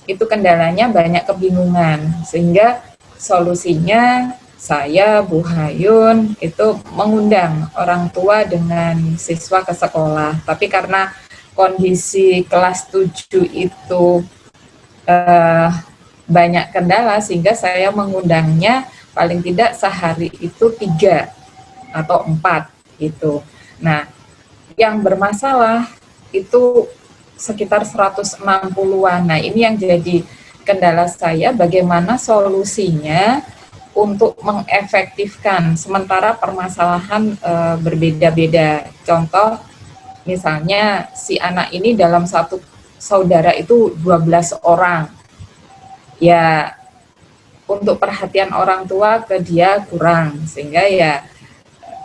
itu kendalanya banyak kebingungan, sehingga solusinya saya, Bu Hayun, itu mengundang orang tua dengan siswa ke sekolah. Tapi karena kondisi kelas 7 itu banyak kendala sehingga saya mengundangnya paling tidak sehari itu 3 atau 4 gitu. Nah, yang bermasalah itu sekitar 160-an. Nah, ini yang jadi kendala saya, bagaimana solusinya untuk mengefektifkan sementara permasalahan berbeda-beda. Contoh, misalnya si anak ini dalam satu saudara itu 12 orang. Ya, untuk perhatian orang tua ke dia kurang, sehingga ya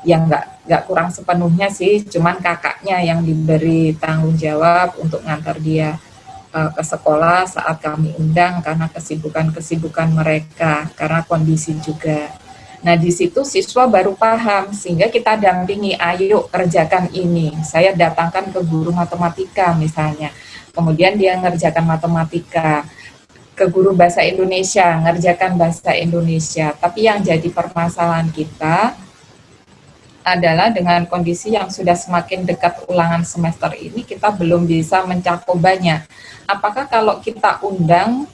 nggak kurang sepenuhnya sih, cuman kakaknya yang diberi tanggung jawab untuk ngantar dia ke sekolah saat kami undang karena kesibukan mereka, karena kondisi juga. Nah, di situ siswa baru paham, sehingga kita dampingi, ayo kerjakan ini. Saya datangkan ke guru matematika misalnya, kemudian dia ngerjakan matematika, ke guru bahasa Indonesia, ngerjakan bahasa Indonesia. Tapi yang jadi permasalahan kita adalah dengan kondisi yang sudah semakin dekat ulangan semester ini, kita belum bisa mencakupannya. Apakah kalau kita undang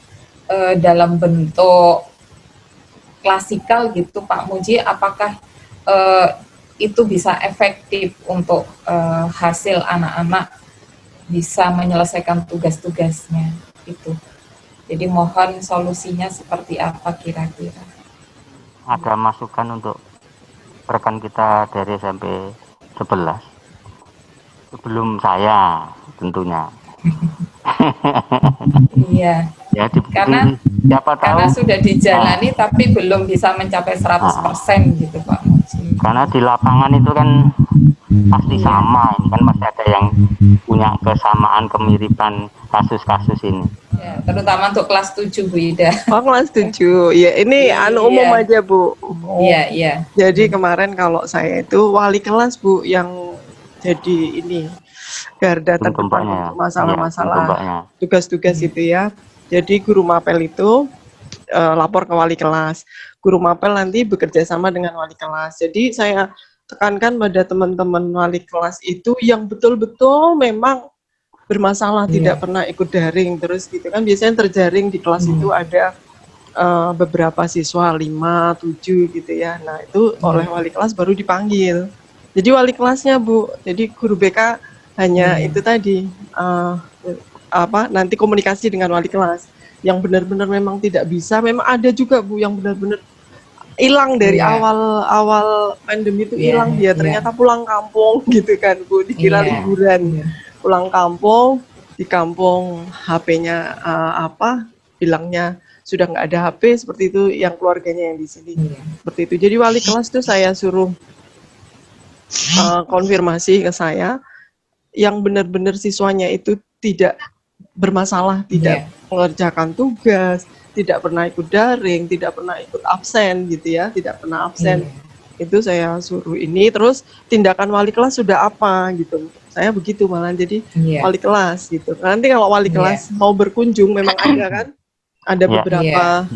dalam bentuk klasikal gitu, Pak Muji, apakah itu bisa efektif untuk hasil anak-anak bisa menyelesaikan tugas-tugasnya itu? Jadi mohon solusinya seperti apa kira-kira? Ada masukan untuk rekan kita dari SMP 11 sebelum saya tentunya. Iya. Ya, karena siapa tahu sudah dijalani tapi belum bisa mencapai 100% gitu Pak Muji. Karena di lapangan itu kan pasti sama, ini kan masih ada yang punya kesamaan, kemiripan kasus-kasus ini. Ya, terutama untuk kelas 7 Bu Ida. Oh, kelas 7. Ya, ini umum aja, Bu. Iya, iya. Jadi kemarin kalau saya itu wali kelas, Bu, yang jadi ini garda terdepan untuk masalah-masalah tugas-tugas itu ya. Jadi guru mapel itu lapor ke wali kelas. Guru mapel nanti bekerja sama dengan wali kelas. Jadi saya tekankan pada teman-teman wali kelas itu yang betul-betul memang bermasalah, tidak pernah ikut daring terus gitu kan. Biasanya terjaring di kelas itu ada beberapa siswa 5, 7 gitu ya. Nah, itu oleh wali kelas baru dipanggil. Jadi wali kelasnya, Bu. Jadi guru BK hanya itu tadi nanti komunikasi dengan wali kelas. Yang benar-benar memang tidak bisa, memang ada juga, Bu, yang benar-benar hilang dari awal pandemi itu hilang dia, ternyata pulang kampung gitu kan, Bu, dikira liburan. Pulang kampung, di kampung HP-nya bilangnya sudah nggak ada HP, seperti itu, yang keluarganya yang di sini. Seperti itu. Jadi wali kelas itu saya suruh konfirmasi ke saya, yang benar-benar siswanya itu tidak bermasalah, tidak mengerjakan tugas, tidak pernah ikut daring, tidak pernah ikut absen gitu ya, tidak pernah absen. Itu saya suruh ini, terus tindakan wali kelas sudah apa gitu. Saya begitu malah jadi wali kelas gitu. Nanti kalau wali kelas mau berkunjung, memang ada kan, ada beberapa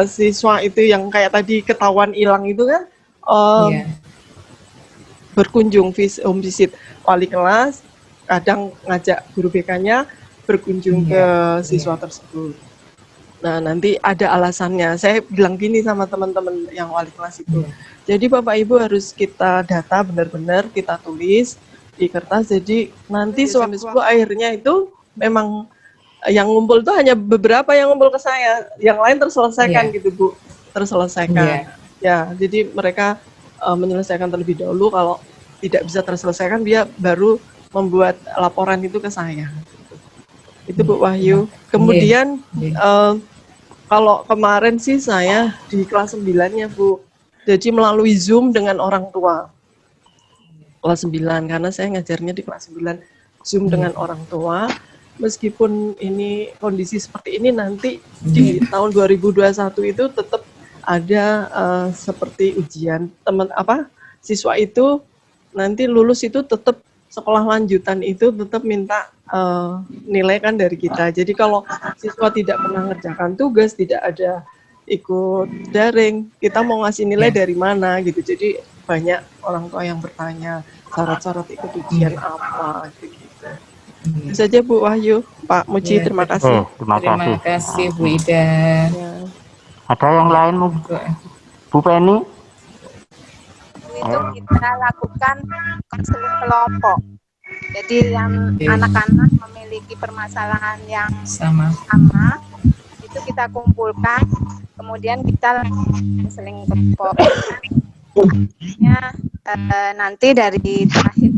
siswa itu yang kayak tadi ketahuan hilang itu kan, berkunjung home visit wali kelas, kadang ngajak guru BK-nya berkunjung ke siswa tersebut. Nah, nanti ada alasannya. Saya bilang gini sama teman-teman yang wali kelas itu. Jadi Bapak Ibu harus kita data benar-benar, kita tulis di kertas. Jadi nanti sewaktu akhirnya itu memang yang ngumpul itu hanya beberapa yang ngumpul ke saya, yang lain terselesaikan gitu, Bu. Terselesaikan. Ya, jadi mereka menyelesaikan terlebih dahulu. Kalau tidak bisa terselesaikan, dia baru membuat laporan itu ke saya. Itu Bu Wahyu. Kemudian kalau kemarin sih saya di kelas 9-nya, Bu. Jadi melalui Zoom dengan orang tua. Kelas 9, karena saya ngajarnya di kelas 9. Zoom dengan orang tua. Meskipun ini kondisi seperti ini, nanti di tahun 2021 itu tetap ada seperti ujian. Siswa itu nanti lulus itu tetap sekolah lanjutan itu tetap minta nilai kan dari kita. Jadi kalau siswa tidak pernah ngerjakan tugas, tidak ada ikut daring, kita mau ngasih nilai dari mana gitu. Jadi banyak orang tua yang bertanya syarat-syarat ikut ujian apa gitu. Itu saja Bu Wahyu. Pak Muji, Iya, terima kasih. Terima kasih. terima kasih Bu Ida. Ya. Ada yang lain mungkin? Bu Penny? Itu kita lakukan konseling kelompok. Jadi yang anak-anak memiliki permasalahan yang Sama. itu kita kumpulkan, kemudian kita konseling kelompok. Nanti dari terakhir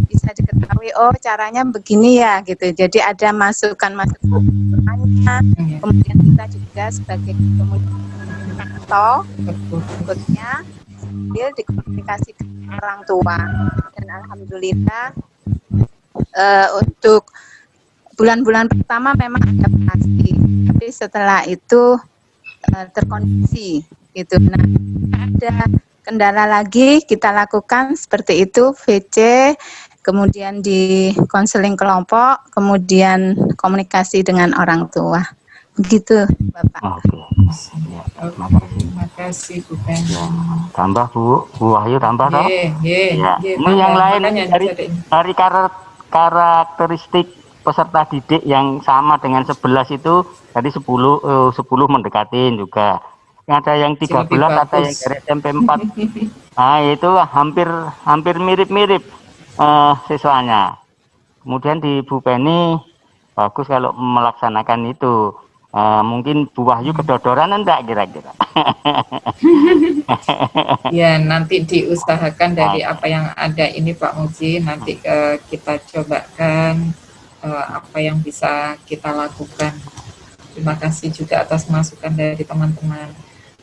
bisa diketahui, oh caranya begini ya gitu. Jadi ada masukan-masukan, kemudian kita juga sebagai komunikator berikutnya sambil dikomunikasikan ke orang tua. Dan alhamdulillah untuk bulan-bulan pertama memang adaptasi, tapi setelah itu terkondisi gitu. Nah, ada kendala lagi kita lakukan seperti itu, VC, kemudian di konseling kelompok, kemudian komunikasi dengan orang tua. Begitu, Bapak. Oke. Ya, Terima kasih Bu Penny. tambah Bu Wahyu tambah toh? Ya. Ini yang lain dari karakteristik peserta didik yang sama dengan 11 itu tadi 10 mendekatin juga. Ada yang 13, ada yang dari SMP 4. Nah, itu hampir mirip-mirip siswanya. Kemudian di Bu Penny bagus kalau melaksanakan itu. Mungkin Bu Wahyu kedodoran enggak kira-kira? Ya, nanti diusahakan dari apa yang ada ini Pak Muji, nanti kita cobakan apa yang bisa kita lakukan. Terima kasih juga atas masukan dari teman-teman.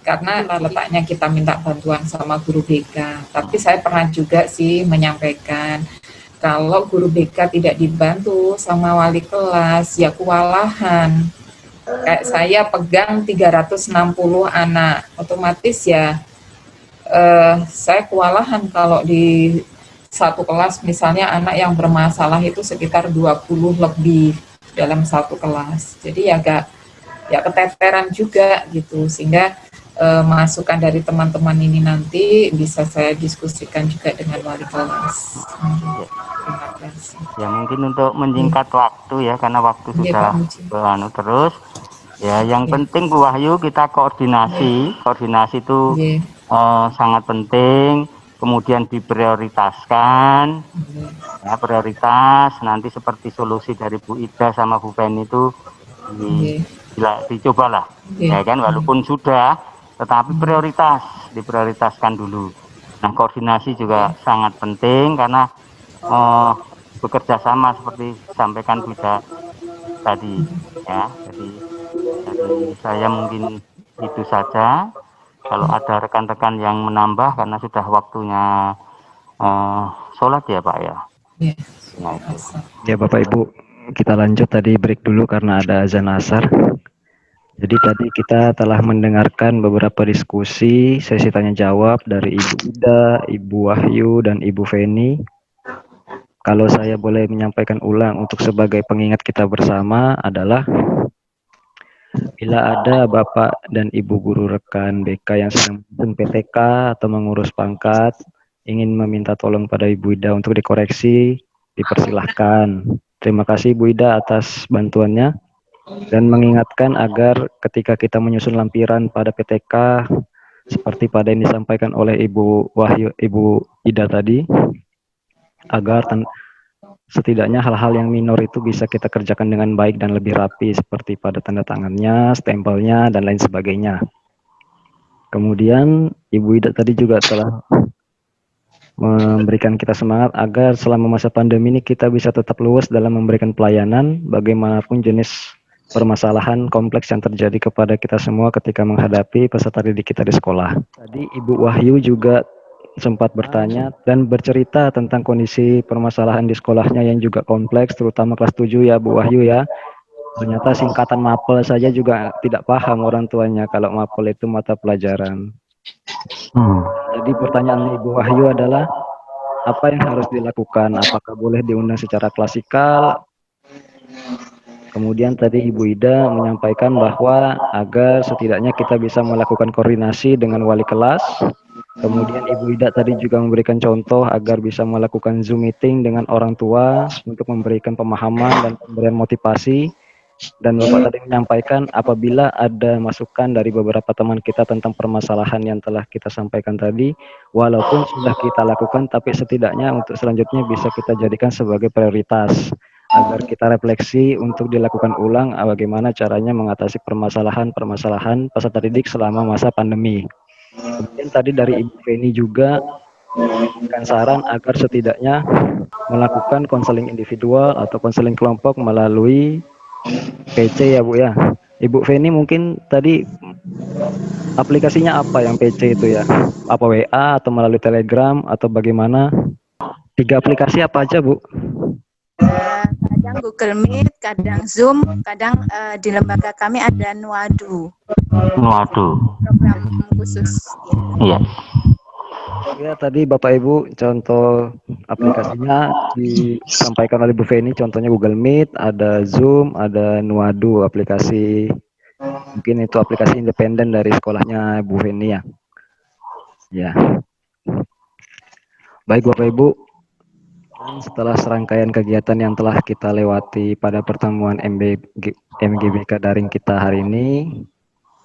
Karena letaknya kita minta bantuan sama guru BK, tapi saya pernah juga sih menyampaikan kalau guru BK tidak dibantu sama wali kelas, ya kewalahan. Kayak saya pegang 360 anak, otomatis ya saya kewalahan kalau di satu kelas misalnya anak yang bermasalah itu sekitar 20 lebih dalam satu kelas. Jadi ya keteteran juga gitu, sehingga masukan dari teman-teman ini nanti bisa saya diskusikan juga dengan wali kelas. Terima kasih. Ya mungkin untuk menyingkat waktu ya, karena waktu sudah terus. Ya, yang penting Bu Wahyu kita koordinasi itu sangat penting. Kemudian diprioritaskan, ya prioritas. Nanti seperti solusi dari Bu Ida sama Bu Penny itu dicobalah, ya kan, walaupun sudah, tetapi diprioritaskan dulu. Nah, koordinasi juga sangat penting karena bekerja sama seperti disampaikan Bu Ida tadi, ya. Jadi saya mungkin itu saja. Kalau ada rekan-rekan yang menambah karena sudah waktunya sholat ya Pak ya. Ya Bapak Ibu, kita lanjut, tadi break dulu karena ada azan asar. Jadi tadi kita telah mendengarkan beberapa diskusi, sesi tanya jawab dari Ibu Ida, Ibu Wahyu, dan Ibu Feni. Kalau saya boleh menyampaikan ulang untuk sebagai pengingat kita bersama adalah bila ada Bapak dan Ibu guru rekan BK yang sedang mengurus PTK atau mengurus pangkat, ingin meminta tolong pada Ibu Ida untuk dikoreksi, dipersilahkan. Terima kasih Bu Ida atas bantuannya, dan mengingatkan agar ketika kita menyusun lampiran pada PTK seperti pada yang disampaikan oleh Ibu Wahyu, Ibu Ida tadi, agar setidaknya hal-hal yang minor itu bisa kita kerjakan dengan baik dan lebih rapi, seperti pada tanda tangannya, stempelnya, dan lain sebagainya. Kemudian Ibu Ida tadi juga telah memberikan kita semangat agar selama masa pandemi ini kita bisa tetap luas dalam memberikan pelayanan bagaimanapun jenis permasalahan kompleks yang terjadi kepada kita semua ketika menghadapi peserta didik kita di sekolah. Tadi Ibu Wahyu juga sempat bertanya dan bercerita tentang kondisi permasalahan di sekolahnya yang juga kompleks, terutama kelas 7 ya Bu Wahyu ya. Ternyata singkatan MAPEL saja juga tidak paham orang tuanya kalau MAPEL itu mata pelajaran. Jadi pertanyaan Ibu Wahyu adalah apa yang harus dilakukan? Apakah boleh diundang secara klasikal? Kemudian tadi Ibu Ida menyampaikan bahwa agar setidaknya kita bisa melakukan koordinasi dengan wali kelas Kemudian Ibu Ida tadi juga memberikan contoh agar bisa melakukan Zoom meeting dengan orang tua untuk memberikan pemahaman dan pemberian motivasi. Dan Bapak tadi menyampaikan apabila ada masukan dari beberapa teman kita tentang permasalahan yang telah kita sampaikan tadi, walaupun sudah kita lakukan, tapi setidaknya untuk selanjutnya bisa kita jadikan sebagai prioritas agar kita refleksi untuk dilakukan ulang bagaimana caranya mengatasi permasalahan-permasalahan peserta didik selama masa pandemi. Kemudian tadi dari Ibu Feni juga memberikan saran agar setidaknya melakukan konseling individual atau konseling kelompok melalui PC ya Bu ya. Ibu Feni mungkin tadi aplikasinya apa yang PC itu ya? Apa WA atau melalui Telegram atau bagaimana? 3 aplikasi apa aja Bu? Kadang Google Meet, kadang Zoom, kadang di lembaga kami ada Nuadu. Program khusus. Iya. Ya tadi Bapak Ibu contoh aplikasinya disampaikan oleh Bu Feni, contohnya Google Meet, ada Zoom, ada Nuadu aplikasi. Mungkin itu aplikasi independen dari sekolahnya Bu Feni ya. Ya. Baik Bapak Ibu, setelah serangkaian kegiatan yang telah kita lewati pada pertemuan MGBK daring kita hari ini,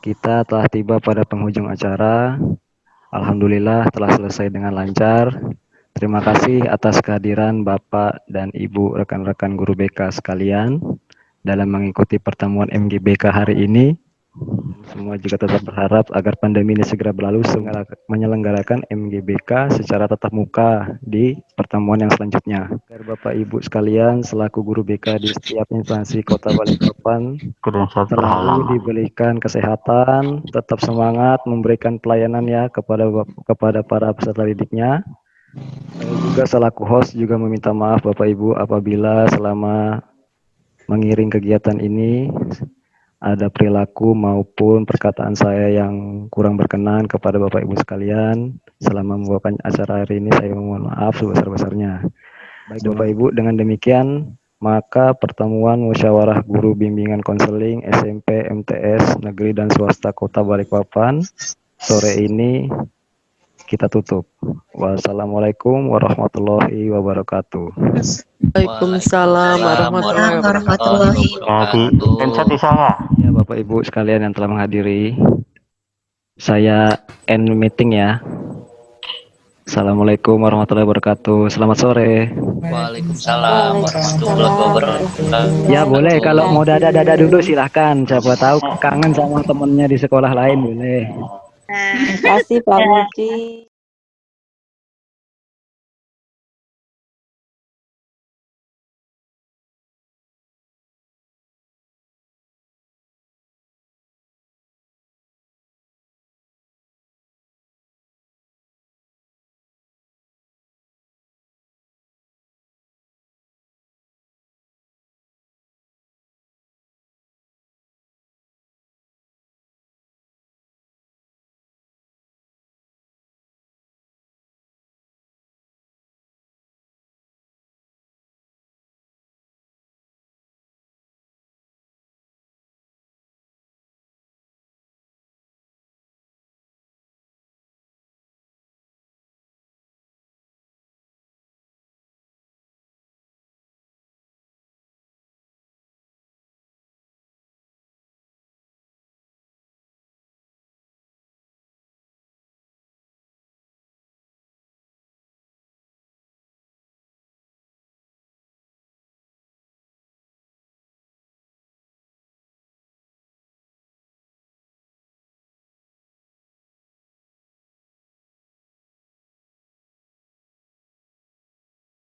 kita telah tiba pada penghujung acara. Alhamdulillah telah selesai dengan lancar. Terima kasih atas kehadiran Bapak dan Ibu rekan-rekan guru BK sekalian dalam mengikuti pertemuan MGBK hari ini. Semua juga tetap berharap agar pandemi ini segera berlalu sehingga menyelenggarakan MGBK secara tatap muka di pertemuan yang selanjutnya. Agar Bapak Ibu sekalian selaku guru BK di setiap instansi Kota Balikpapan selalu diberikan kesehatan, tetap semangat memberikan pelayanan ya kepada para peserta didiknya. Saya juga selaku host juga meminta maaf Bapak Ibu apabila selama mengiring kegiatan ini ada perilaku maupun perkataan saya yang kurang berkenan kepada Bapak Ibu sekalian. Selama membawakan acara hari ini saya mohon maaf sebesar-besarnya. Baik Bapak Ibu, dengan demikian maka pertemuan musyawarah guru bimbingan konseling SMP MTS Negeri dan Swasta Kota Balikpapan sore ini kita tutup. Wassalamualaikum warahmatullahi wabarakatuh. Waalaikumsalam warahmatullahi wabarakatuh. Ya Bapak Ibu sekalian yang telah menghadiri, saya end meeting ya. Assalamualaikum warahmatullahi wabarakatuh. Selamat sore. Waalaikumsalam warahmatullahi wabarakatuh. Ya boleh kalau mau dada-dada dulu silahkan. Siapa tahu kangen sama temennya di sekolah lain boleh. Terima kasih Pak Budi.